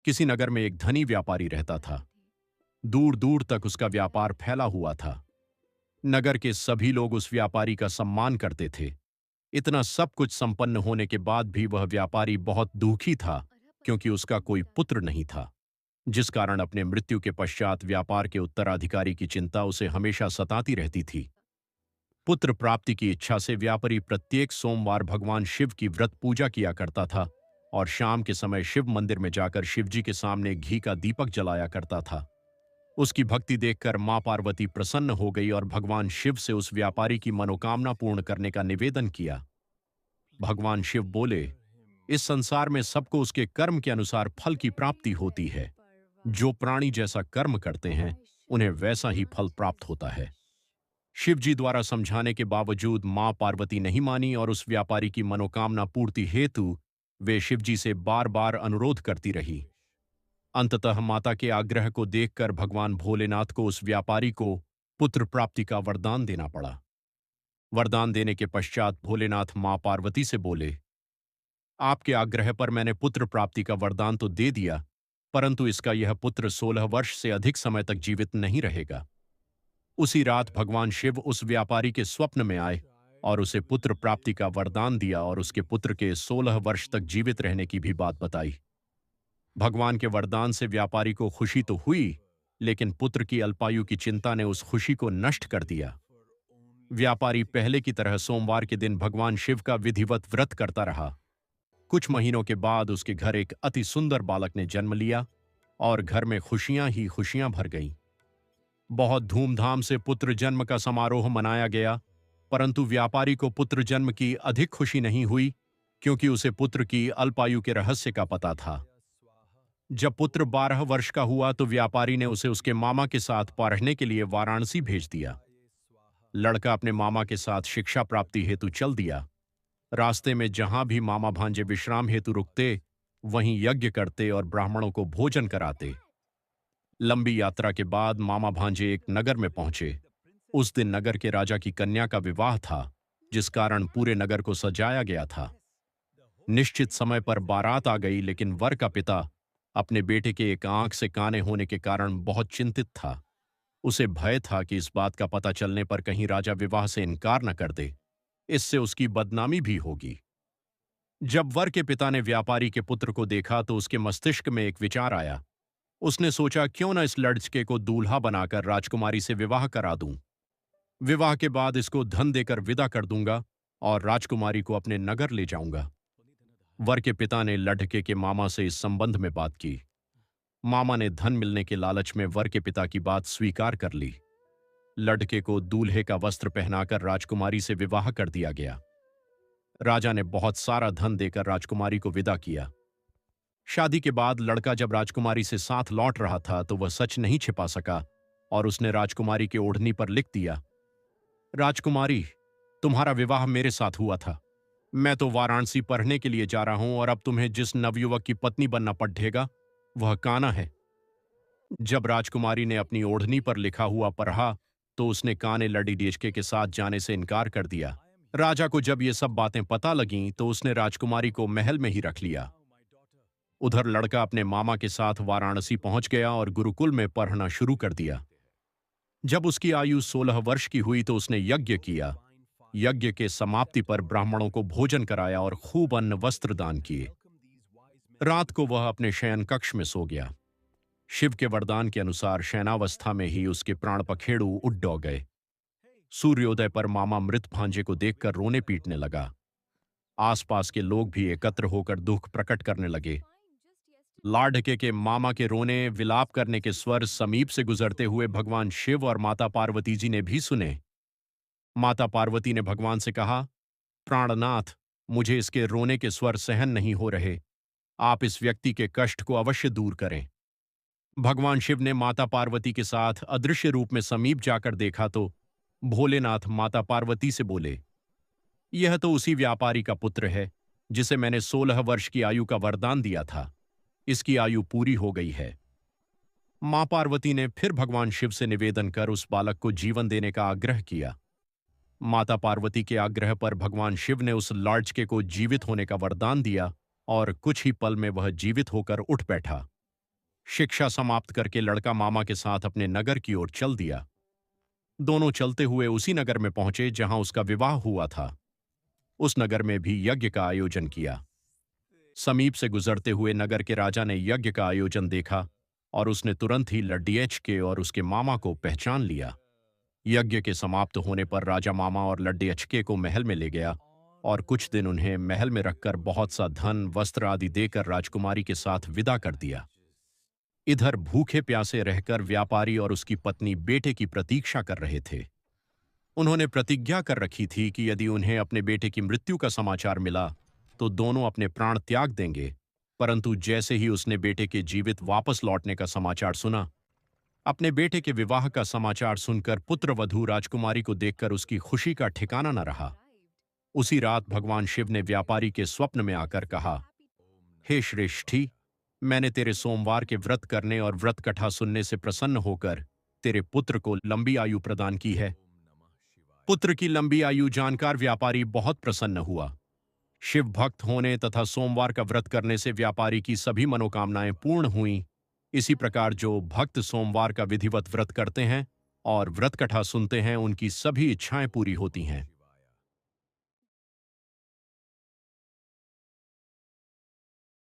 किसी नगर में एक धनी व्यापारी रहता था। दूर दूर तक उसका व्यापार फैला हुआ था। नगर के सभी लोग उस व्यापारी का सम्मान करते थे। इतना सब कुछ संपन्न होने के बाद भी वह व्यापारी बहुत दुखी था, क्योंकि उसका कोई पुत्र नहीं था, जिस कारण अपने मृत्यु के पश्चात व्यापार के उत्तराधिकारी की चिंता उसे हमेशा सताती रहती थी। पुत्र प्राप्ति की इच्छा से व्यापारी प्रत्येक सोमवार भगवान शिव की व्रत पूजा किया करता था और शाम के समय शिव मंदिर में जाकर शिवजी के सामने घी का दीपक जलाया करता था। उसकी भक्ति देखकर मां पार्वती प्रसन्न हो गई और भगवान शिव से उस व्यापारी की मनोकामना पूर्ण करने का निवेदन किया। भगवान शिव बोले, इस संसार में सबको उसके कर्म के अनुसार फल की प्राप्ति होती है। जो प्राणी जैसा कर्म करते हैं, उन्हें वैसा ही फल प्राप्त होता है। शिव जी द्वारा समझाने के बावजूद मां पार्वती नहीं मानी और उस व्यापारी की मनोकामना पूर्ति हेतु वे शिव जी से बार बार अनुरोध करती रही। अंततः माता के आग्रह को देखकर भगवान भोलेनाथ को उस व्यापारी को पुत्र प्राप्ति का वरदान देना पड़ा। वरदान देने के पश्चात भोलेनाथ मां पार्वती से बोले, आपके आग्रह पर मैंने पुत्र प्राप्ति का वरदान तो दे दिया, परंतु इसका यह पुत्र 16 वर्ष से अधिक समय तक जीवित नहीं रहेगा। उसी रात भगवान शिव उस व्यापारी के स्वप्न में आए और उसे पुत्र प्राप्ति का वरदान दिया और उसके पुत्र के 16 वर्ष तक जीवित रहने की भी बात बताई। भगवान के वरदान से व्यापारी को खुशी तो हुई, लेकिन पुत्र की अल्पायु की चिंता ने उस खुशी को नष्ट कर दिया। व्यापारी पहले की तरह सोमवार के दिन भगवान शिव का विधिवत व्रत करता रहा। कुछ महीनों के बाद उसके घर एक अति सुंदर बालक ने जन्म लिया और घर में खुशियां ही खुशियां भर गईं। बहुत धूमधाम से पुत्र जन्म का समारोह मनाया गया, परंतु व्यापारी को पुत्र जन्म की अधिक खुशी नहीं हुई, क्योंकि उसे पुत्र की अल्पायु के रहस्य का पता था। जब पुत्र 12 वर्ष का हुआ तो व्यापारी ने उसे उसके मामा के साथ पढ़ने के लिए वाराणसी भेज दिया। लड़का अपने मामा के साथ शिक्षा प्राप्ति हेतु चल दिया। रास्ते में जहां भी मामा भांजे विश्राम हेतु रुकते, वहीं यज्ञ करते और ब्राह्मणों को भोजन कराते। लंबी यात्रा के बाद मामा भांजे एक नगर में पहुंचे। उस दिन नगर के राजा की कन्या का विवाह था, जिस कारण पूरे नगर को सजाया गया था। निश्चित समय पर बारात आ गई, लेकिन वर का पिता अपने बेटे के एक आंख से काने होने के कारण बहुत चिंतित था। उसे भय था कि इस बात का पता चलने पर कहीं राजा विवाह से इनकार न कर दे, इससे उसकी बदनामी भी होगी। जब वर के पिता ने व्यापारी के पुत्र को देखा तो उसके मस्तिष्क में एक विचार आया। उसने सोचा, क्यों न इस लड़के को दूल्हा बनाकर राजकुमारी से विवाह करा दूं। विवाह के बाद इसको धन देकर विदा कर दूंगा और राजकुमारी को अपने नगर ले जाऊंगा। वर के पिता ने लड़के के मामा से इस संबंध में बात की। मामा ने धन मिलने के लालच में वर के पिता की बात स्वीकार कर ली। लड़के को दूल्हे का वस्त्र पहनाकर राजकुमारी से विवाह कर दिया गया। राजा ने बहुत सारा धन देकर राजकुमारी को विदा किया। शादी के बाद लड़का जब राजकुमारी से साथ लौट रहा था तो वह सच नहीं छिपा सका और उसने राजकुमारी के ओढ़नी पर लिख दिया, राजकुमारी, तुम्हारा विवाह मेरे साथ हुआ था। मैं तो वाराणसी पढ़ने के लिए जा रहा हूं और अब तुम्हें जिस नवयुवक की पत्नी बनना पड़ेगा वह काना है। जब राजकुमारी ने अपनी ओढ़नी पर लिखा हुआ पढ़ा तो उसने काने लड़ी डेचके के साथ जाने से इनकार कर दिया। राजा को जब ये सब बातें पता लगीं तो उसने राजकुमारी को महल में ही रख लिया। उधर लड़का अपने मामा के साथ वाराणसी पहुंच गया और गुरुकुल में पढ़ना शुरू कर दिया। जब उसकी आयु 16 वर्ष की हुई तो उसने यज्ञ किया। यज्ञ के समाप्ति पर ब्राह्मणों को भोजन कराया और खूब अन्न वस्त्र दान किए। रात को वह अपने शयन कक्ष में सो गया। शिव के वरदान के अनुसार शयनावस्था में ही उसके प्राण पखेड़ू उड़ डौ गए। सूर्योदय पर मामा मृत भांजे को देखकर रोने पीटने लगा। आसपास के लोग भी एकत्र होकर दुख प्रकट करने लगे। लाडके के मामा के रोने विलाप करने के स्वर समीप से गुजरते हुए भगवान शिव और माता पार्वती जी ने भी सुने। माता पार्वती ने भगवान से कहा, प्राणनाथ, मुझे इसके रोने के स्वर सहन नहीं हो रहे। आप इस व्यक्ति के कष्ट को अवश्य दूर करें। भगवान शिव ने माता पार्वती के साथ अदृश्य रूप में समीप जाकर देखा तो भोलेनाथ माता पार्वती से बोले, यह तो उसी व्यापारी का पुत्र है जिसे मैंने 16 वर्ष की आयु का वरदान दिया था। इसकी आयु पूरी हो गई है। मां पार्वती ने फिर भगवान शिव से निवेदन कर उस बालक को जीवन देने का आग्रह किया। माता पार्वती के आग्रह पर भगवान शिव ने उस लड़के को जीवित होने का वरदान दिया और कुछ ही पल में वह जीवित होकर उठ बैठा। शिक्षा समाप्त करके लड़का मामा के साथ अपने नगर की ओर चल दिया। दोनों चलते हुए उसी नगर में पहुंचे जहां उसका विवाह हुआ था। उस नगर में भी यज्ञ का आयोजन किया। समीप से गुजरते हुए नगर के राजा ने यज्ञ का आयोजन देखा और उसने तुरंत ही लड्डियच के और उसके मामा को पहचान लिया। यज्ञ के समाप्त होने पर राजा मामा और लड्डियचके को महल में ले गया और कुछ दिन उन्हें महल में रखकर बहुत सा धन वस्त्र आदि देकर राजकुमारी के साथ विदा कर दिया। इधर भूखे प्यासे रहकर व्यापारी और उसकी पत्नी बेटे की प्रतीक्षा कर रहे थे। उन्होंने प्रतिज्ञा कर रखी थी कि यदि उन्हें अपने बेटे की मृत्यु का समाचार मिला तो दोनों अपने प्राण त्याग देंगे। परंतु जैसे ही उसने बेटे के जीवित वापस लौटने का समाचार सुना, अपने बेटे के विवाह का समाचार सुनकर पुत्रवधू राजकुमारी को देखकर उसकी खुशी का ठिकाना न रहा। उसी रात भगवान शिव ने व्यापारी के स्वप्न में आकर कहा, हे श्रेष्ठी, मैंने तेरे सोमवार के व्रत करने और व्रत कथा सुनने से प्रसन्न होकर तेरे पुत्र को लंबी आयु प्रदान की है। पुत्र की लंबी आयु जानकर व्यापारी बहुत प्रसन्न हुआ। शिव भक्त होने तथा सोमवार का व्रत करने से व्यापारी की सभी मनोकामनाएं पूर्ण हुईं। इसी प्रकार जो भक्त सोमवार का विधिवत व्रत करते हैं और व्रत कथा सुनते हैं, उनकी सभी इच्छाएं पूरी होती हैं।